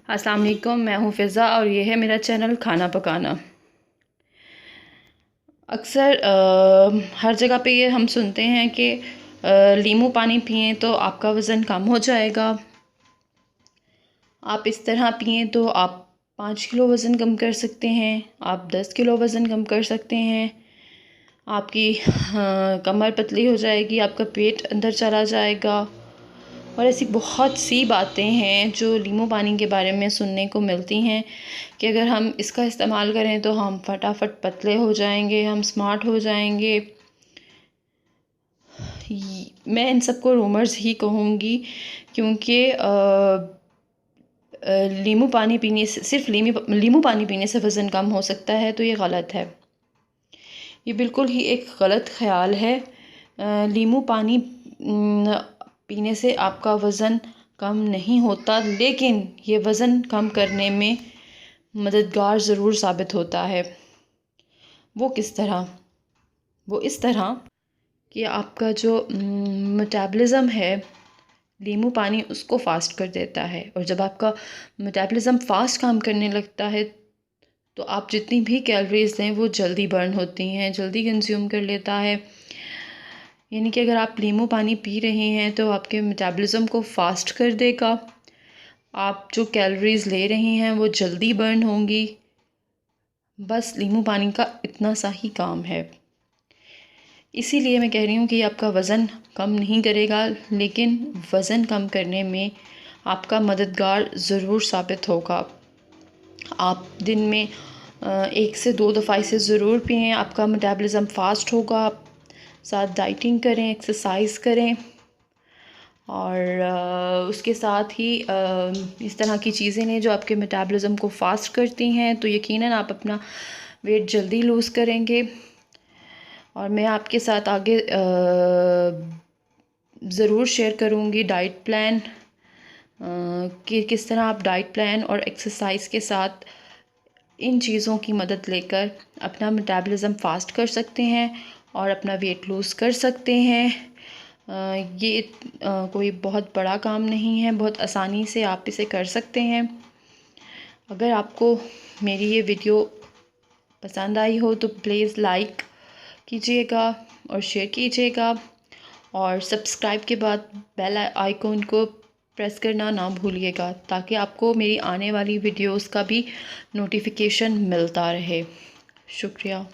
अस्सलाम वालेकुम, मैं हूँ फ़िज़ा और ये है मेरा चैनल खाना पकाना। अक्सर हर जगह पे ये हम सुनते हैं कि नींबू पानी पिएं तो आपका वज़न कम हो जाएगा। आप इस तरह पिएं तो आप 5 किलो वज़न कम कर सकते हैं, आप 10 किलो वज़न कम कर सकते हैं, आपकी कमर पतली हो जाएगी, आपका पेट अंदर चला जाएगा। और ऐसी बहुत सी बातें हैं जो नींबू पानी के बारे में सुनने को मिलती हैं कि अगर हम इसका इस्तेमाल करें तो हम फटाफट पतले हो जाएंगे, हम स्मार्ट हो जाएंगे। मैं इन सबको रूमर्स ही कहूँगी, क्योंकि नींबू पानी पीने से सिर्फ नींबू पानी पीने से वज़न कम हो सकता है, तो ये गलत है। ये बिल्कुल ही एक गलत ख़्याल है। नींबू पानी पीने से आपका वज़न कम नहीं होता, लेकिन ये वज़न कम करने में मददगार ज़रूर साबित होता है। वो किस तरह? वो इस तरह कि आपका जो मेटाबॉलिज़्म है, नींबू पानी उसको फ़ास्ट कर देता है। और जब आपका मेटाबॉलिज़्म फ़ास्ट काम करने लगता है तो आप जितनी भी कैलोरीज़ लें वो जल्दी बर्न होती हैं, जल्दी कंज्यूम कर लेता है। यानी कि अगर आप नींबू पानी पी रहे हैं तो आपके मेटाबॉलिज़्म को फ़ास्ट कर देगा। आप जो कैलोरीज़ ले रहे हैं वो जल्दी बर्न होंगी। बस नींबू पानी का इतना सा ही काम है। इसीलिए मैं कह रही हूँ कि आपका वज़न कम नहीं करेगा, लेकिन वज़न कम करने में आपका मददगार ज़रूर साबित होगा। आप दिन में 1 से 2 दफ़ा इसे ज़रूर पिएं, आपका मेटाबॉलिज़्म फ़ास्ट होगा। आप साथ डाइटिंग करें, एक्सरसाइज करें और उसके साथ ही इस तरह की चीज़ें लें जो आपके मेटाबॉलिज़्म को फ़ास्ट करती हैं, तो यकीनन आप अपना वेट जल्दी लूज़ करेंगे। और मैं आपके साथ आगे ज़रूर शेयर करूँगी डाइट प्लान, कि किस तरह आप डाइट प्लान और एक्सरसाइज के साथ इन चीज़ों की मदद लेकर अपना मेटाबॉलिज़्म फ़ास्ट कर सकते हैं और अपना वेट लूज़ कर सकते हैं। ये कोई बहुत बड़ा काम नहीं है, बहुत आसानी से आप इसे कर सकते हैं। अगर आपको मेरी ये वीडियो पसंद आई हो तो प्लीज़ लाइक कीजिएगा और शेयर कीजिएगा, और सब्सक्राइब के बाद बेल आइकॉन को प्रेस करना ना भूलिएगा, ताकि आपको मेरी आने वाली वीडियोस का भी नोटिफिकेशन मिलता रहे। शुक्रिया।